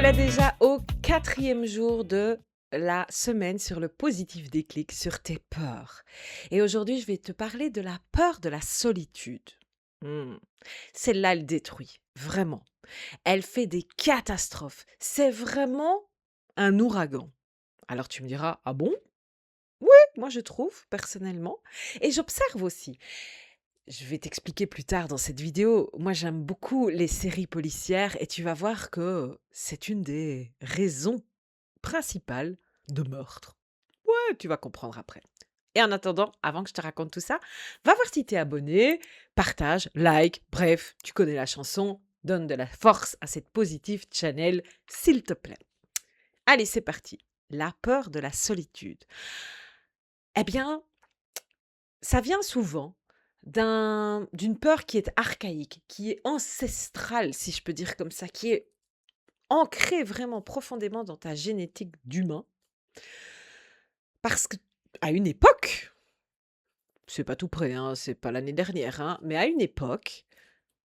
Voilà déjà au quatrième jour de la semaine sur le positif déclic sur tes peurs. Et aujourd'hui, je vais te parler de la peur de la solitude. Hmm. Celle-là, elle détruit, vraiment. Elle fait des catastrophes. C'est vraiment un ouragan. Alors tu me diras, ah bon? Oui, moi je trouve, personnellement. Et j'observe aussi. Je vais t'expliquer plus tard dans cette vidéo. Moi, j'aime beaucoup les séries policières et tu vas voir que c'est une des raisons principales de meurtre. Ouais, tu vas comprendre après. Et en attendant, avant que je te raconte tout ça, va voir si t'es abonné, partage, like, bref, tu connais la chanson, donne de la force à cette positive channel, s'il te plaît. Allez, c'est parti. La peur de la solitude. Eh bien, ça vient souvent d'une peur qui est archaïque, qui est ancestrale, si je peux dire comme ça, qui est ancrée vraiment profondément dans ta génétique d'humain. Parce que à une époque, c'est pas tout près, hein, c'est pas l'année dernière, hein, mais à une époque,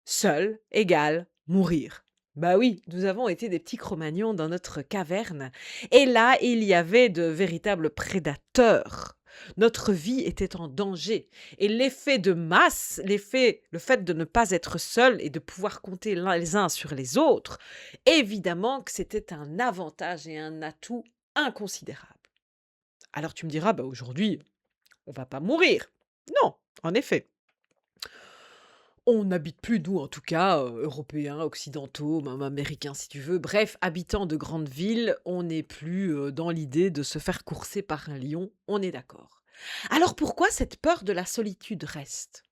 seul égale mourir. Bah oui, nous avons été des petits Cro-Magnons dans notre caverne. Et là, il y avait de véritables prédateurs. Notre vie était en danger. Et l'effet de masse, le fait de ne pas être seul et de pouvoir compter les uns sur les autres, évidemment que c'était un avantage et un atout inconsidérable. Alors tu me diras, bah aujourd'hui, on va pas mourir. Non, en effet. On n'habite plus, nous en tout cas, Européens, occidentaux, même américains si tu veux, bref, habitants de grandes villes, on n'est plus dans l'idée de se faire courser par un lion, on est d'accord. Alors pourquoi cette peur de la solitude reste?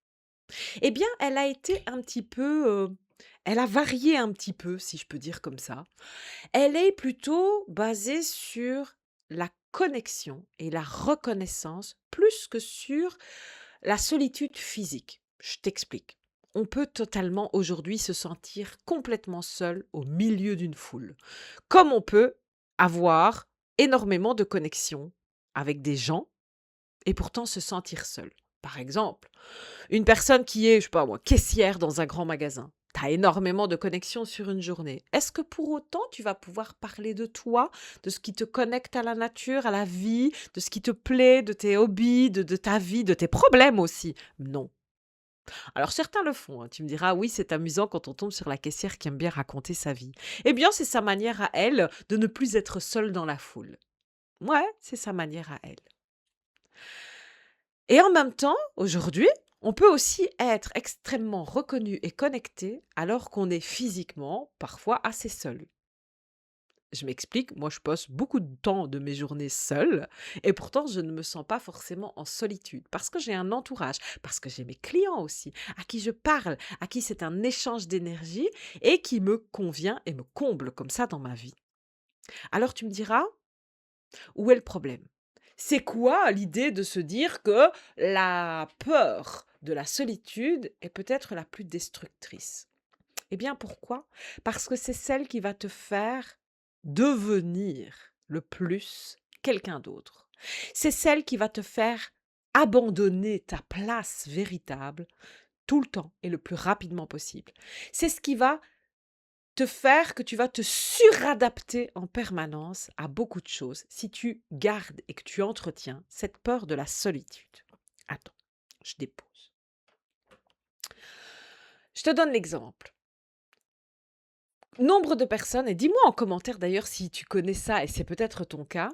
Eh bien, elle a été un petit peu, elle a varié un petit peu, si je peux dire comme ça. Elle est plutôt basée sur la connexion et la reconnaissance plus que sur la solitude physique. Je t'explique. On peut totalement aujourd'hui se sentir complètement seul au milieu d'une foule, comme on peut avoir énormément de connexions avec des gens et pourtant se sentir seul. Par exemple, une personne qui est, je sais pas moi, caissière dans un grand magasin. Tu as énormément de connexions sur une journée. Est-ce que pour autant tu vas pouvoir parler de toi, de ce qui te connecte à la nature, à la vie, de ce qui te plaît, de tes hobbies, de ta vie, de tes problèmes aussi? Non. Alors certains le font, hein. Tu me diras, oui, c'est amusant quand on tombe sur la caissière qui aime bien raconter sa vie. Eh bien, c'est sa manière à elle de ne plus être seule dans la foule. Ouais, c'est sa manière à elle. Et en même temps, aujourd'hui, on peut aussi être extrêmement reconnu et connecté alors qu'on est physiquement parfois assez seul. Je m'explique, moi je passe beaucoup de temps de mes journées seule et pourtant je ne me sens pas forcément en solitude parce que j'ai un entourage, parce que j'ai mes clients aussi, à qui je parle, à qui c'est un échange d'énergie et qui me convient et me comble comme ça dans ma vie. Alors tu me diras, où est le problème? C'est quoi l'idée de se dire que la peur de la solitude est peut-être la plus destructrice? Eh bien pourquoi? Parce que c'est celle qui va te faire devenir le plus quelqu'un d'autre. C'est celle qui va te faire abandonner ta place véritable tout le temps et le plus rapidement possible. C'est ce qui va te faire que tu vas te suradapter en permanence à beaucoup de choses si tu gardes et que tu entretiens cette peur de la solitude. Attends, je dépose. Je te donne l'exemple. Nombre de personnes, et dis-moi en commentaire d'ailleurs si tu connais ça et c'est peut-être ton cas,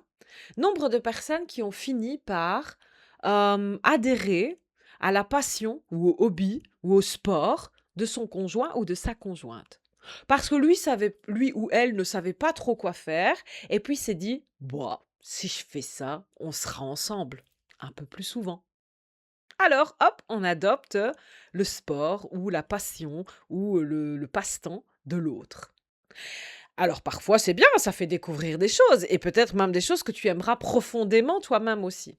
nombre de personnes qui ont fini par adhérer à la passion ou au hobby ou au sport de son conjoint ou de sa conjointe. Parce que lui ou elle ne savait pas trop quoi faire et puis s'est dit, bah, si je fais ça, on sera ensemble un peu plus souvent. Alors, hop, on adopte le sport ou la passion ou le passe-temps de l'autre. Alors parfois c'est bien, ça fait découvrir des choses et peut-être même des choses que tu aimeras profondément toi-même aussi.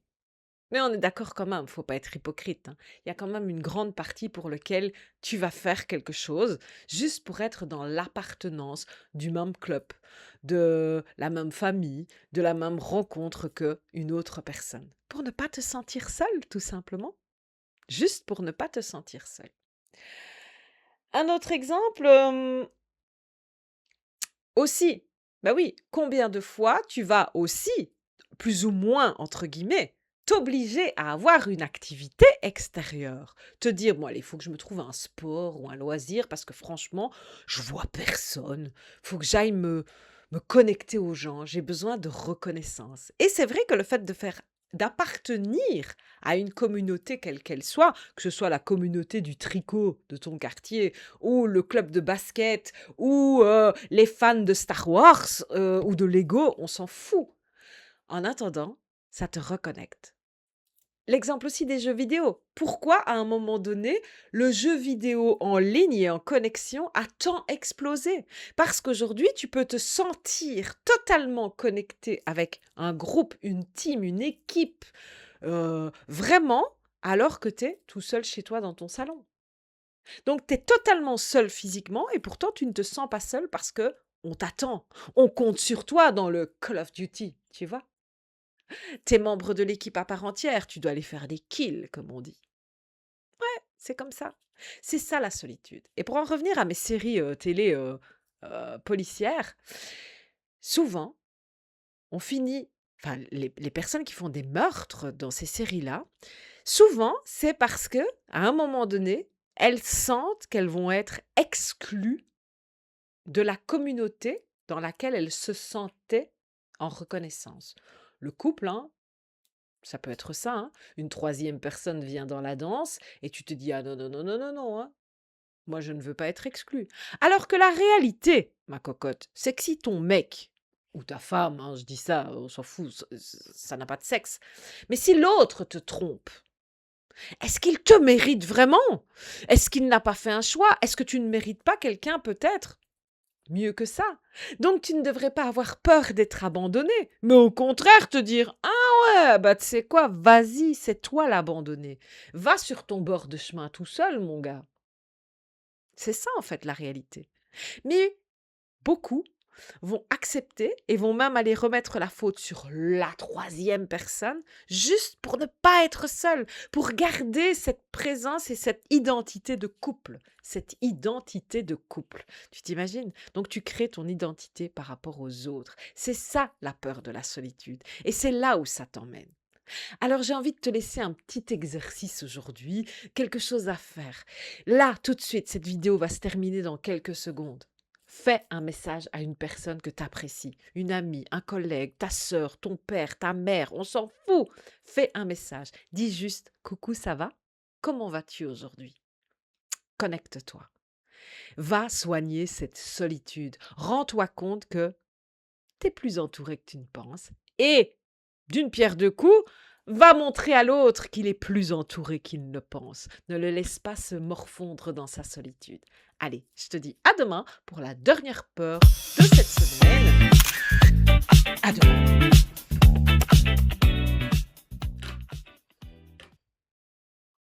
Mais on est d'accord quand même, faut pas être hypocrite, hein. Il y a quand même une grande partie pour lequel tu vas faire quelque chose, juste pour être dans l'appartenance du même club, de la même famille, de la même rencontre que une autre personne. Pour ne pas te sentir seul, tout simplement. Juste pour ne pas te sentir seul. Un autre exemple, aussi. Bah oui, combien de fois tu vas aussi, plus ou moins entre guillemets, t'obliger à avoir une activité extérieure. Te dire: «Bon allez, il faut que je me trouve un sport ou un loisir parce que franchement, je vois personne. Faut que j'aille me connecter aux gens, j'ai besoin de reconnaissance» et c'est vrai que le fait d'appartenir à une communauté quelle qu'elle soit, que ce soit la communauté du tricot de ton quartier ou le club de basket ou les fans de Star Wars, ou de Lego, on s'en fout. En attendant, ça te reconnecte. L'exemple aussi des jeux vidéo. Pourquoi, à un moment donné, le jeu vidéo en ligne et en connexion a tant explosé? Parce qu'aujourd'hui, tu peux te sentir totalement connecté avec un groupe, une team, une équipe, vraiment, alors que tu es tout seul chez toi dans ton salon. Donc tu es totalement seul physiquement et pourtant tu ne te sens pas seul parce que on t'attend. On compte sur toi dans le Call of Duty, tu vois? Tu es membre de l'équipe à part entière, tu dois aller faire des kills, comme on dit. C'est comme ça. C'est ça la solitude. Et pour en revenir à mes séries, télé, policières, souvent, on finit enfin les personnes qui font des meurtres dans ces séries-là, souvent, c'est parce qu'à un moment donné, elles sentent qu'elles vont être exclues de la communauté dans laquelle elles se sentaient en reconnaissance. Le couple, hein, ça peut être ça, hein. Une troisième personne vient dans la danse et tu te dis: «Ah non, non, non, non, non, non, hein, moi je ne veux pas être exclu». Alors que la réalité, ma cocotte, c'est que si ton mec ou ta femme, hein, je dis ça, on s'en fout, ça n'a pas de sexe, mais si l'autre te trompe, est-ce qu'il te mérite vraiment? Est-ce qu'il n'a pas fait un choix? Est-ce que tu ne mérites pas quelqu'un peut-être mieux que ça? Donc tu ne devrais pas avoir peur d'être abandonné, mais au contraire te dire: «Ah ouais, bah, tu sais quoi? Vas-y, c'est toi l'abandonné. Va sur ton bord de chemin tout seul, mon gars». C'est ça, en fait, la réalité. Mais beaucoup vont accepter et vont même aller remettre la faute sur la troisième personne, juste pour ne pas être seul, pour garder cette présence et cette identité de couple. Cette identité de couple. Tu t'imagines? Donc tu crées ton identité par rapport aux autres. C'est ça la peur de la solitude. Et c'est là où ça t'emmène. Alors j'ai envie de te laisser un petit exercice aujourd'hui, quelque chose à faire. Là, tout de suite, cette vidéo va se terminer dans quelques secondes. Fais un message à une personne que tu apprécies, une amie, un collègue, ta sœur, ton père, ta mère, on s'en fout. Fais un message. Dis juste: «Coucou, ça va? Comment vas-tu aujourd'hui?» Connecte-toi. Va soigner cette solitude. Rends-toi compte que tu es plus entouré que tu ne penses et d'une pierre deux coups, va montrer à l'autre qu'il est plus entouré qu'il ne pense. Ne le laisse pas se morfondre dans sa solitude. Allez, je te dis à demain pour la dernière peur de cette semaine.